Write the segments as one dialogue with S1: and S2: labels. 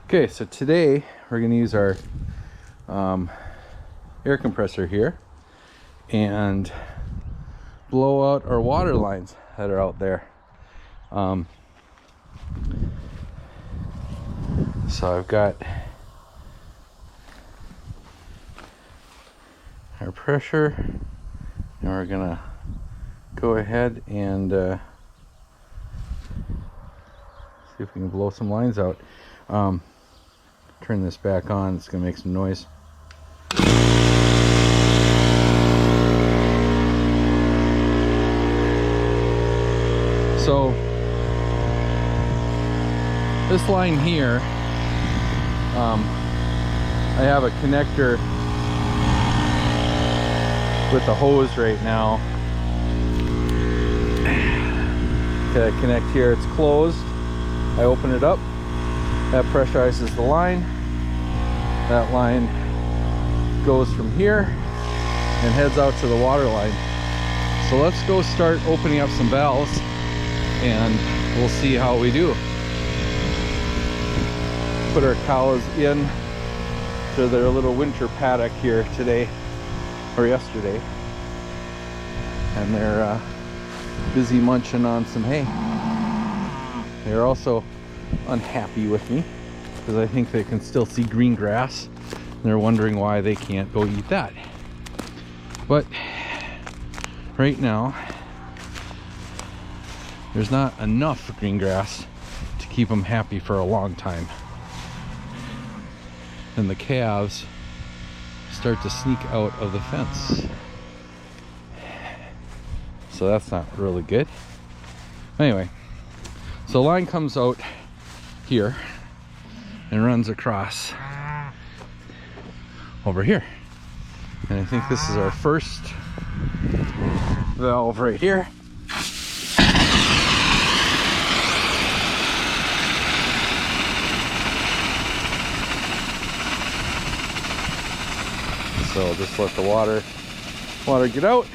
S1: Okay, so today we're going to use our air compressor here and blow out our water lines that are out there. So I've got our pressure, and we're gonna go ahead and see if we can blow some lines out. Turn this back on, it's gonna make some noise. So this line here, I have a connector with the hose right now. Okay, I connect here, it's closed. I open it up, that pressurizes the line. That line goes from here and heads out to the water line. So let's go start opening up some valves and we'll see how we do. Put our cows in to their little winter paddock here today or yesterday, and they're busy munching on some hay. They're also unhappy with me because I think they can still see green grass and they're wondering why they can't go eat that. But right now there's not enough green grass to keep them happy for a long time. And the calves start to sneak out of the fence. So that's not really good. Anyway, so the line comes out here and runs across over here. And I think this is our first valve right here. So just let the water get out.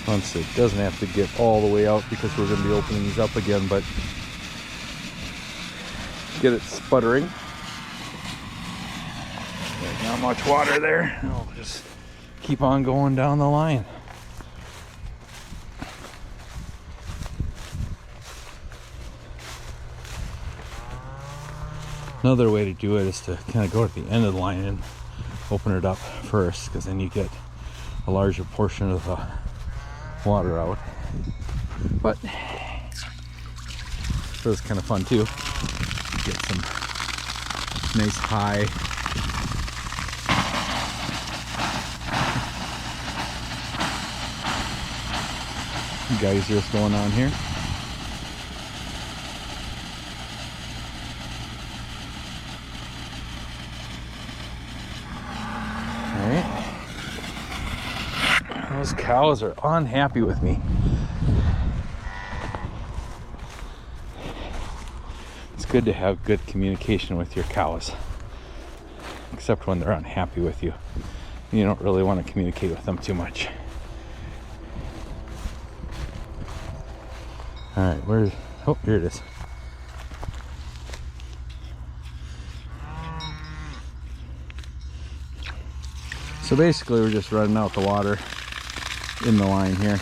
S1: Once it doesn't have to get all the way out because we're going to be opening these up again, but get it sputtering. There's not much water there. I'll just keep on going down the line. Another way to do it is to kind of go at the end of the line and open it up first, because then you get a larger portion of the water out. But it was kind of fun too. Get some nice high geysers going on here. Those cows are unhappy with me. It's good to have good communication with your cows, except when they're unhappy with you. You don't really want to communicate with them too much. All right, where's, oh, here it is. So basically we're just running out the water in the line here.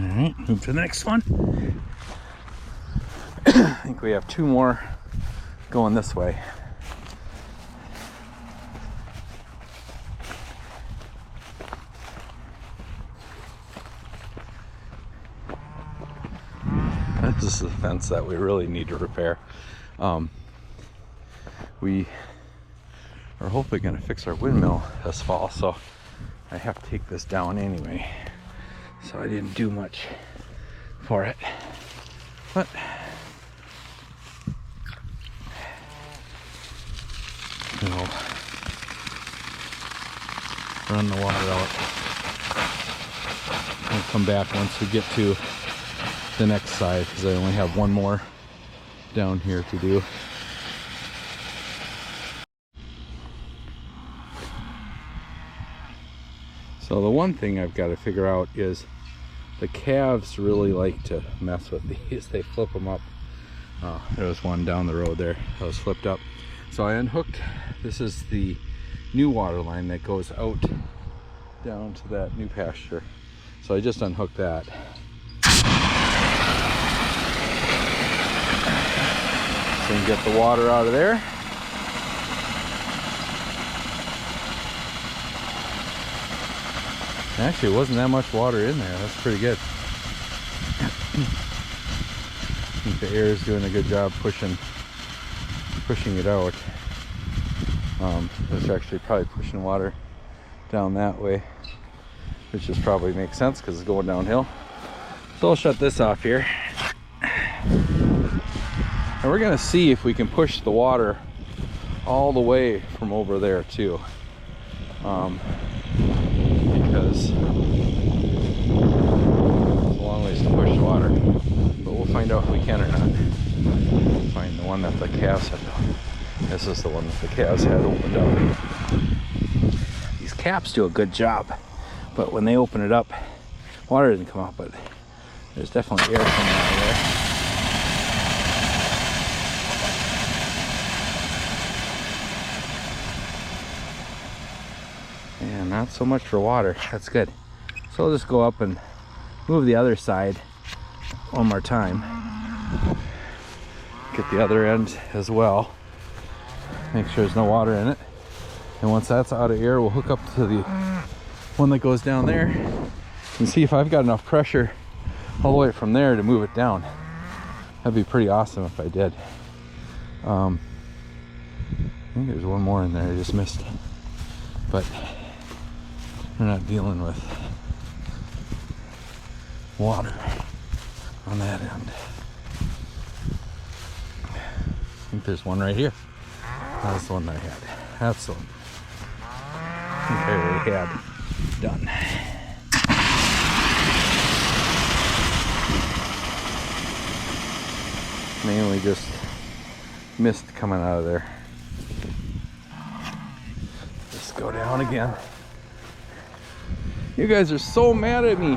S1: Alright, move to the next one. I think we have two more going this way. This is a fence that we really need to repair. We are hopefully going to fix our windmill this fall, so I have to take this down anyway, so I didn't do much for it. But we'll run the water out and come back once we get to the next side, because I only have one more down here to do. So the one thing I've got to figure out is the calves really like to mess with these. They flip them up. Oh, there was one down the road there that was flipped up. So I unhooked. This is the new water line that goes out down to that new pasture. So I just unhooked that. So you can get the water out of there. Actually, it wasn't that much water in there. That's pretty good. I think the air is doing a good job pushing it out. It's actually probably pushing water down that way, which just probably makes sense because it's going downhill. So I'll shut this off here. And we're gonna see if we can push the water all the way from over there too. Because it's a long ways to push the water. But we'll find out if we can or not. Find the one that the calves had. This is the one that the calves had opened up. These caps do a good job, but when they open it up, water doesn't come out, but there's definitely air coming out of there. And not so much for water. That's good. So I'll just go up and move the other side one more time. Get the other end as well. Make sure there's no water in it. And once that's out of air, we'll hook up to the one that goes down there and see if I've got enough pressure all the way from there to move it down. That'd be pretty awesome if I did. I think there's one more in there I just missed. But we're not dealing with water on that end. I think there's one right here. That's the one that I had. That's the one I think I already had done. Mainly just mist coming out of there. Just go down again. You guys are so mad at me.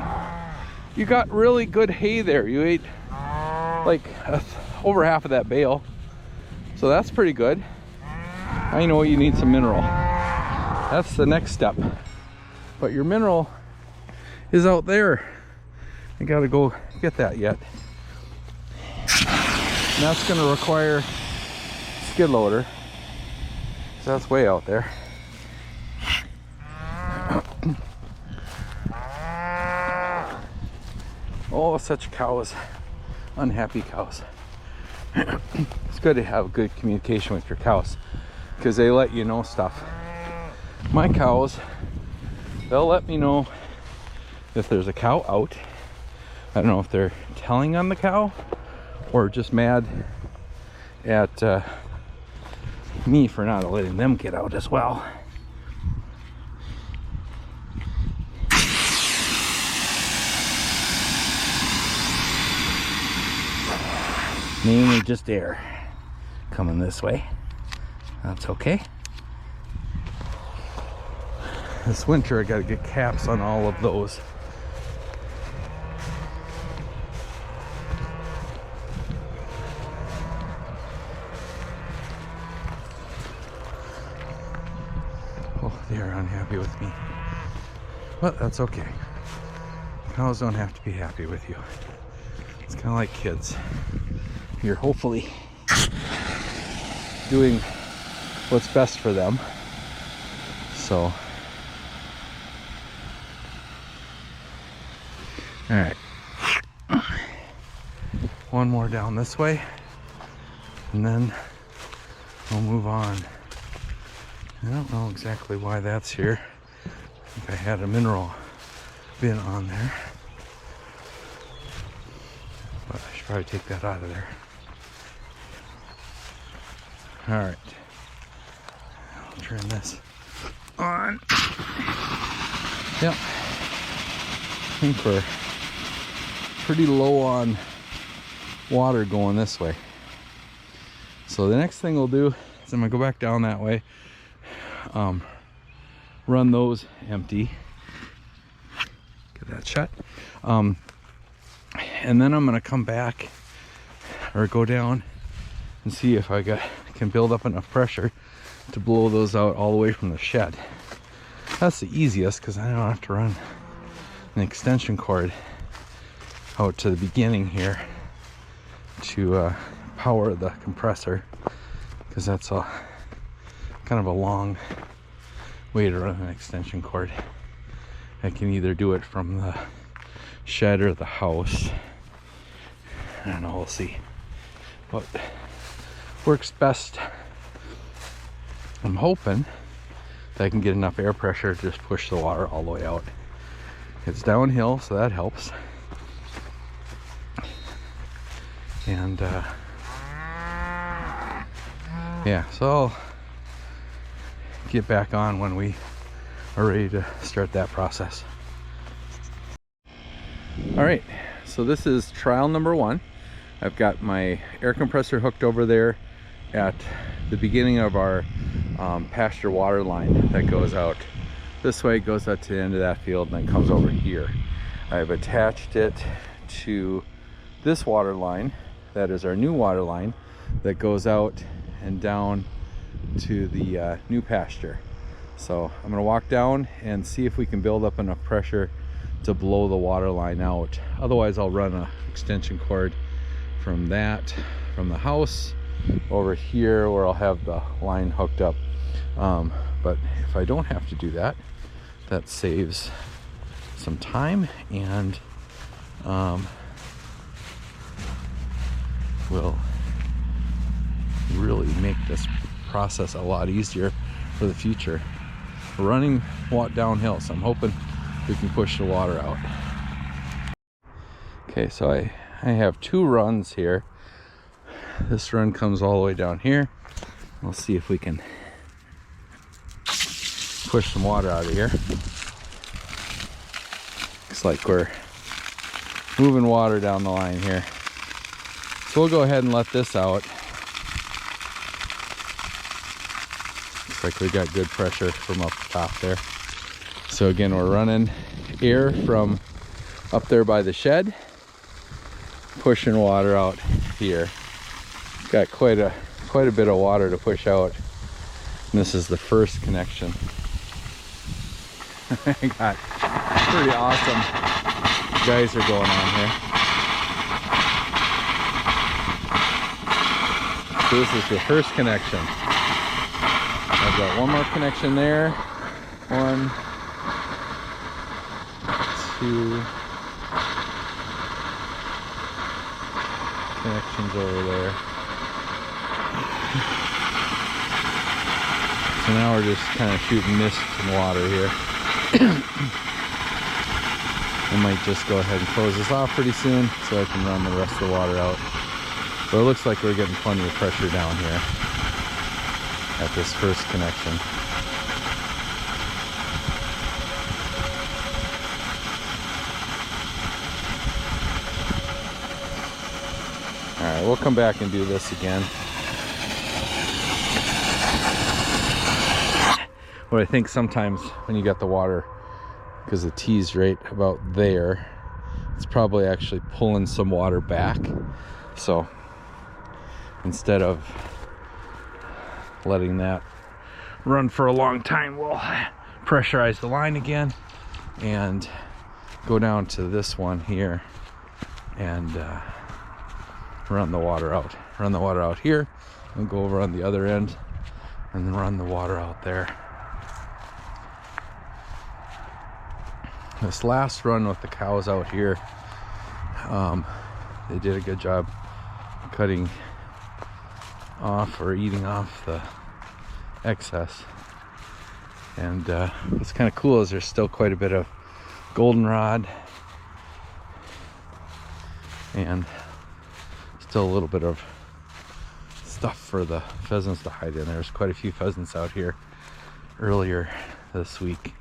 S1: You got really good hay there. You ate like over half of that bale. So that's pretty good. I know you need some mineral. That's the next step. But your mineral is out there. I gotta go get that yet. And that's gonna require skid loader. So that's way out there. Oh, such cows. Unhappy cows. It's good to have good communication with your cows because they let you know stuff. My cows, they'll let me know if there's a cow out. I don't know if they're telling on the cow or just mad at me for not letting them get out as well. Mainly just air coming this way. That's okay. This winter I gotta get caps on all of those. Oh, they're unhappy with me. But that's okay. Cows don't have to be happy with you. It's kind of like kids. You're hopefully doing what's best for them. So, all right. One more down this way, and then we'll move on. I don't know exactly why that's here. think I had a mineral bin on there, but I should probably take that out of there. All right, I'll turn this on. Yep, I think we're pretty low on water going this way. So the next thing we'll do is I'm gonna go back down that way, run those empty, get that shut, and then I'm gonna come back or go down and see if I can build up enough pressure to blow those out all the way from the shed. That's the easiest because I don't have to run an extension cord out to the beginning here to power the compressor, because that's a kind of a long way to run an extension cord. I can either do it from the shed or the house. I don't know, we'll see what works best. I'm hoping that I can get enough air pressure to just push the water all the way out. It's downhill, so that helps. And yeah, so I'll get back on when we are ready to start that process. All right, so this is trial number 1. I've got my air compressor hooked over there at the beginning of our pasture water line that goes out this way, goes out to the end of that field, and then comes over here. I've attached it to this water line. That is our new water line that goes out and down to the new pasture. So I'm gonna walk down and see if we can build up enough pressure to blow the water line out. Otherwise I'll run an extension cord from the house over here where I'll have the line hooked up. But if I don't have to do that, that saves some time and will really make this process a lot easier for the future. We're running downhill, so I'm hoping we can push the water out. Okay, so I have 2 runs here. This run comes all the way down here. We'll see if we can push some water out of here. Looks like we're moving water down the line here. So we'll go ahead and let this out. Looks like we got good pressure from up top there. So again, we're running air from up there by the shed, pushing water out here. Got quite a bit of water to push out. And this is the first connection. I got pretty awesome geyser going on here. So this is the first connection. I've got one more connection there. 1, 2 connections over there. So now we're just kind of shooting mist and water here. I might just go ahead and close this off pretty soon so I can run the rest of the water out. But it looks like we're getting plenty of pressure down here at this first connection. Alright, we'll come back and do this again. What I think sometimes when you got the water, because the T's right about there, it's probably actually pulling some water back. So instead of letting that run for a long time, we'll pressurize the line again and go down to this one here and run the water out. Run the water out here and go over on the other end and then run the water out there. This last run with the cows out here, they did a good job cutting off or eating off the excess. And what's kind of cool is there's still quite a bit of goldenrod and still a little bit of stuff for the pheasants to hide in. There's quite a few pheasants out here earlier this week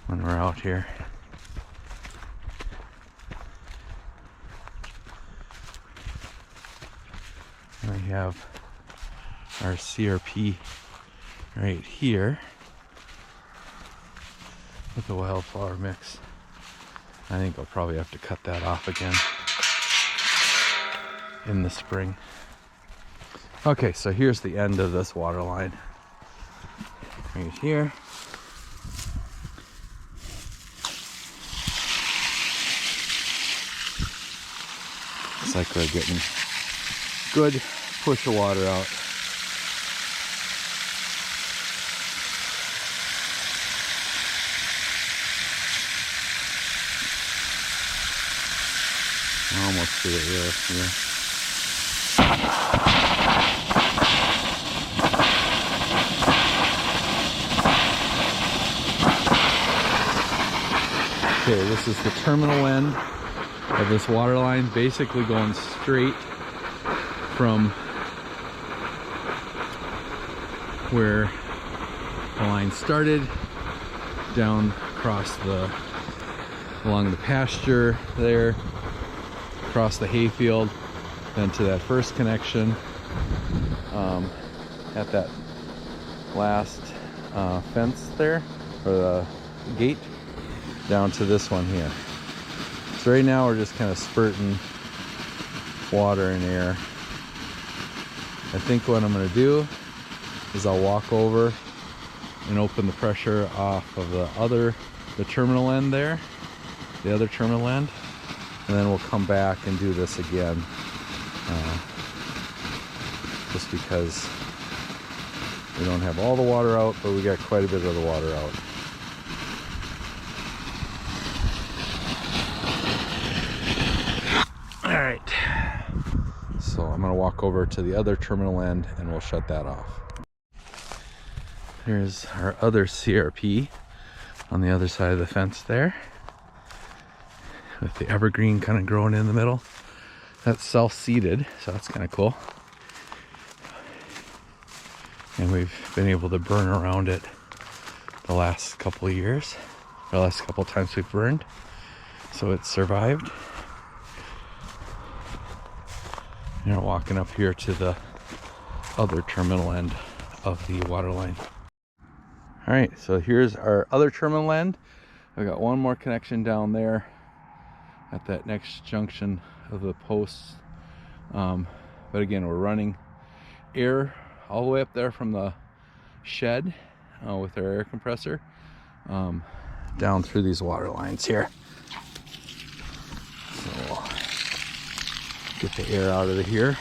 S1: when we're out here. And we have our CRP right here with the wildflower mix. I think I'll probably have to cut that off again in the spring. Okay, so here's the end of this water line. Right here. It's like we're getting good push of water out. Almost to the ear here. Okay, this is the terminal end of this water line, basically going straight from where the line started down across along the pasture there, across the hayfield, then to that first connection at that last fence there, or the gate, down to this one here. So right now we're just kind of spurting water and air. I think what I'm going to do is I'll walk over and open the pressure off of the terminal end there, the other terminal end, and then we'll come back and do this again, just because we don't have all the water out, but we got quite a bit of the water out. All right, so I'm gonna walk over to the other terminal end and we'll shut that off. Here's our other CRP on the other side of the fence there, with the evergreen kind of growing in the middle. That's self-seeded, so that's kind of cool. And we've been able to burn around it the last couple of years, the last couple of times we've burned, so it's survived. And we're walking up here to the other terminal end of the water line. All right, so here's our other terminal end. I've got one more connection down there at that next junction of the posts. But again, we're running air all the way up there from the shed with our air compressor down through these water lines here. So we'll get the air out of here.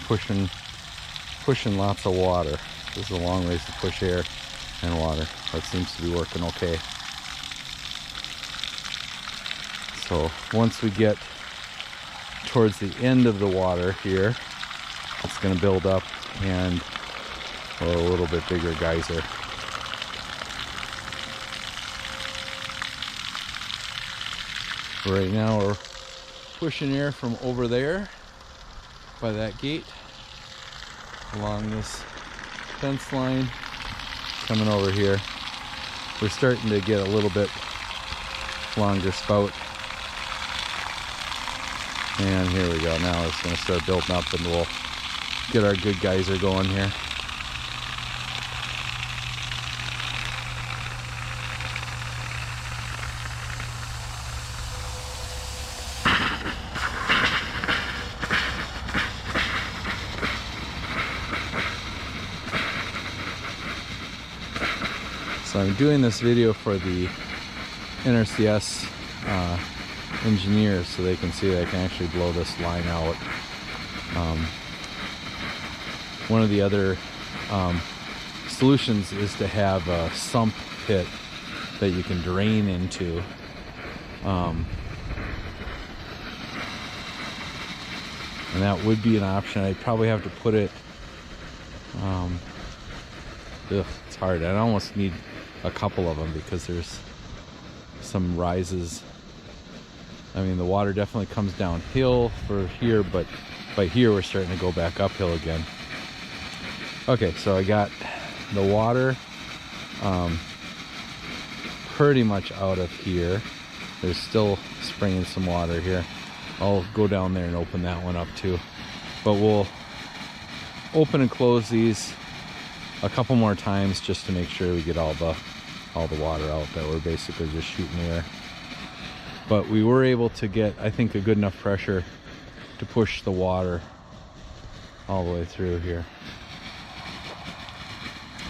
S1: Pushing lots of water. This is a long ways to push air and water. That seems to be working okay. So once we get towards the end of the water here, it's going to build up and a little bit bigger geyser. Right now we're pushing air from over there by that gate along this fence line, coming over here. We're starting to get a little bit longer spout, and here we go. Now it's going to start building up and we'll get our good geyser going here. So I'm doing this video for the NRCS engineers so they can see that I can actually blow this line out. One of the other solutions is to have a sump pit that you can drain into. And that would be an option. I'd probably have to put it it's hard. I almost need a couple of them because there's some rises. I mean, the water definitely comes downhill for here, but by here we're starting to go back uphill again. Okay, so I got the water pretty much out of here. There's still springing some water here. I'll go down there and open that one up too. But we'll open and close these a couple more times just to make sure we get all the water out that we're basically just shooting there. But we were able to get, I think, a good enough pressure to push the water all the way through here.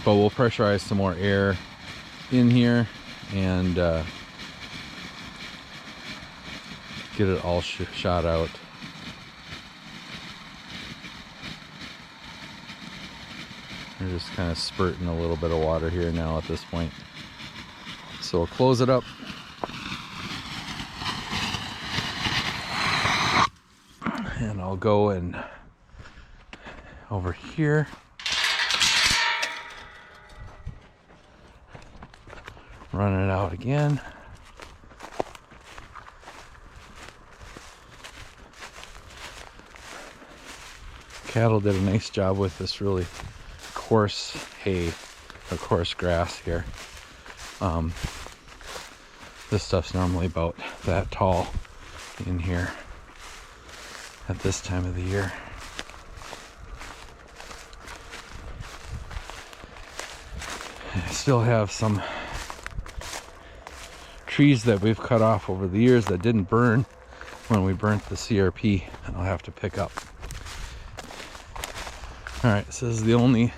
S1: But we'll pressurize some more air in here and get it all shot out. We're just kind of spurting a little bit of water here now at this point. So we'll close it up. And I'll go and over here. Run it out again. Cattle did a nice job with this really coarse hay or coarse grass here. This stuff's normally about that tall in here at this time of the year. I still have some trees that we've cut off over the years that didn't burn when we burnt the CRP, and I'll have to pick up. All right, so this is the only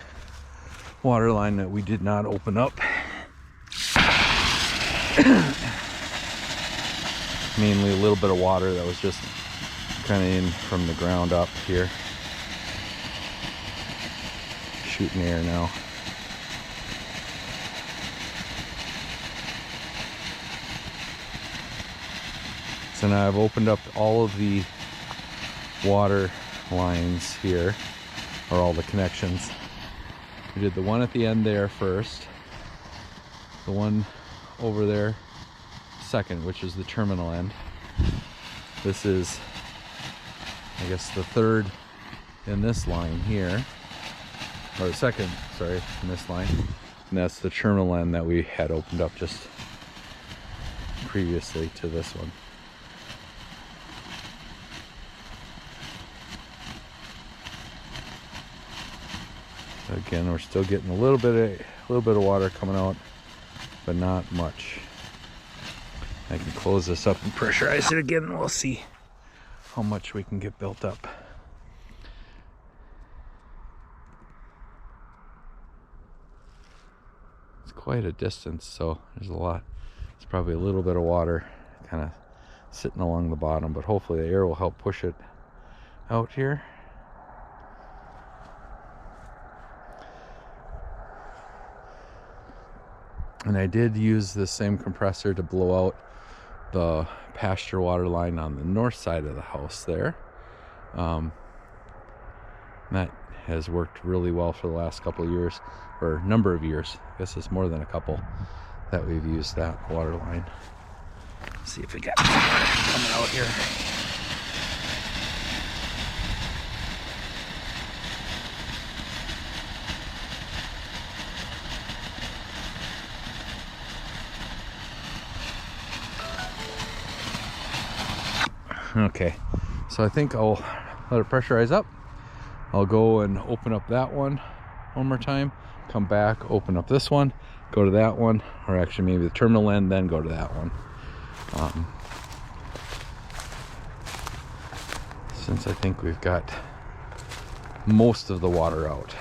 S1: water line that we did not open up. Mainly a little bit of water that was just kind of in from the ground up here. Shooting air now. So now I've opened up all of the water lines here, or all the connections. We did the one at the end there first, the one over there second, which is the terminal end. This is, I guess, the third in this line here, or the second, sorry, in this line. And that's the terminal end that we had opened up just previously to this one. Again, we're still getting a little bit of water coming out, but not much. I can close this up and pressurize it again, and we'll see how much we can get built up. It's quite a distance, so there's a lot. It's probably a little bit of water kind of sitting along the bottom, but hopefully the air will help push it out here. And I did use the same compressor to blow out the pasture water line on the north side of the house there. That has worked really well for the last couple of years, or number of years. I guess it's more than a couple that we've used that water line. Let's see if we got coming out here. Okay, so I think I'll let it pressurize up. I'll go and open up that one more time, come back, open up this one, go to that one, or actually maybe the terminal end, then go to that one. Since I think we've got most of the water out.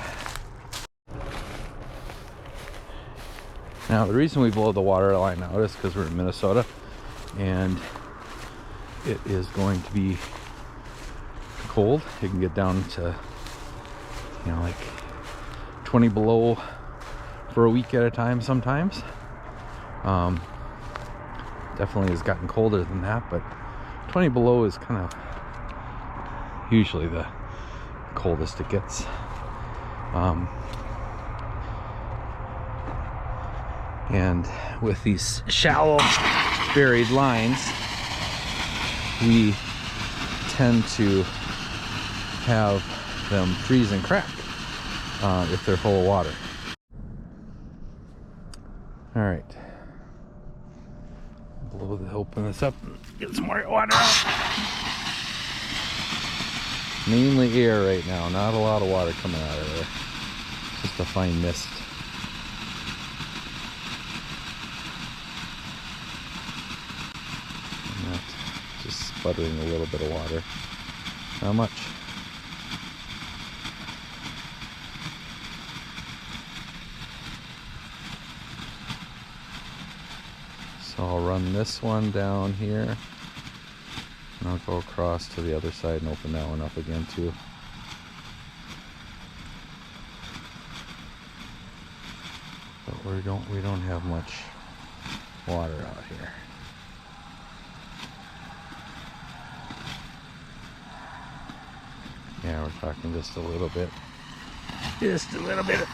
S1: Now the reason we blow the water line out is because we're in Minnesota and it is going to be cold. It can get down to, you know, like 20 below for a week at a time sometimes. Definitely has gotten colder than that, but 20 below is kind of usually the coldest it gets. And with these shallow buried lines, we tend to have them freeze and crack if they're full of water. All right, open this up and get some more water out. Mainly air right now, not a lot of water coming out of there. Just a fine mist. And that's just sputtering a little bit of water. Not much. So I'll run this one down here, and I'll go across to the other side and open that one up again too. But we don't have much water out here. Yeah, we're talking just a little bit. Just a little bit.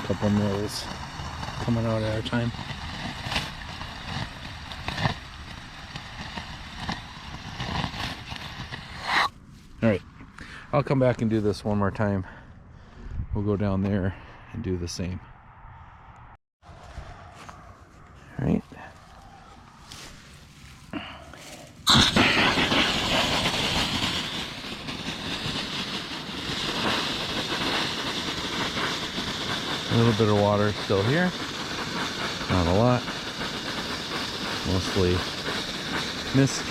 S1: Couple mils coming out at a time. All right, I'll come back and do this one more time. We'll go down there and do the same. All right. A little bit of water still here, not a lot, mostly mist.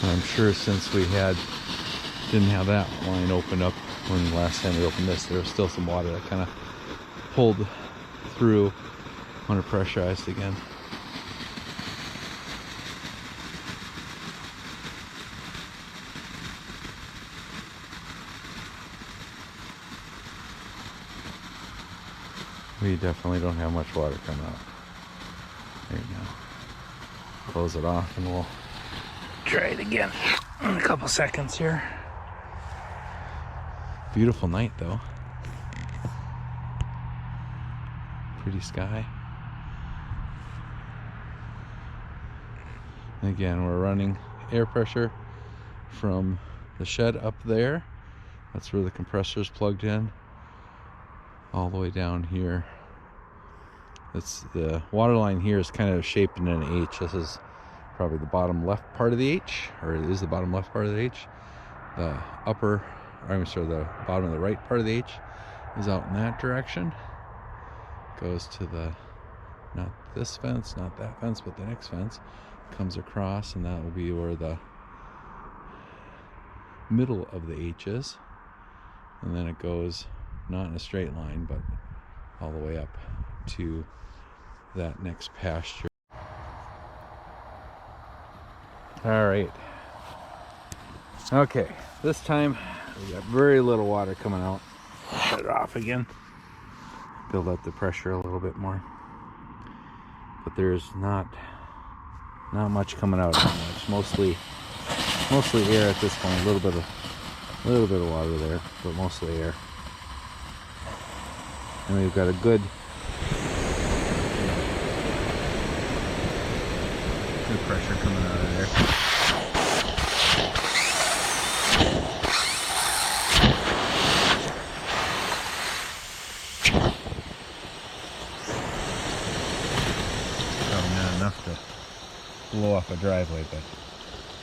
S1: I'm sure since we didn't have that line open up when last time we opened this, there was still some water that kind of pulled through when it pressurized again. We definitely don't have much water coming out right now. Close it off and we'll try it again in a couple seconds here. Beautiful night though. Pretty sky. And again, we're running air pressure from the shed up there. That's where the compressor is plugged in. All the way down here. The water line here is kind of shaped in an H. This is probably the bottom left part of the H, or it is the bottom left part of the H. The the bottom of the right part of the H is out in that direction. Goes to not this fence, not that fence, but the next fence. Comes across, and that will be where the middle of the H is. And then it goes not in a straight line, but all the way up to that next pasture. All right. Okay, this time we got very little water coming out. Shut it off again. Build up the pressure a little bit more. But there's not much coming out. It's mostly air at this point. A little bit of water there, but mostly air. And we've got a good pressure coming out of there. Probably not enough to blow off a driveway, but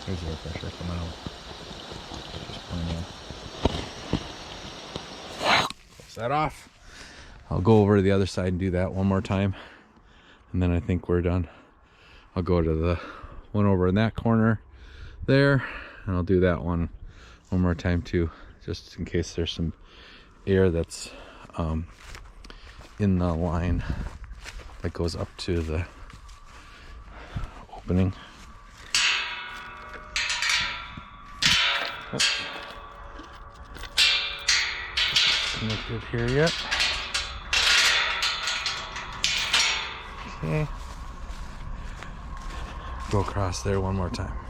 S1: there's air pressure coming out. Just pulling in. Close that off. I'll go over to the other side and do that one more time, and then I think we're done. I'll go to the one over in that corner there, and I'll do that one more time too, just in case there's some air that's in the line that goes up to the opening. Not good here yet. Okay. go across there one more time.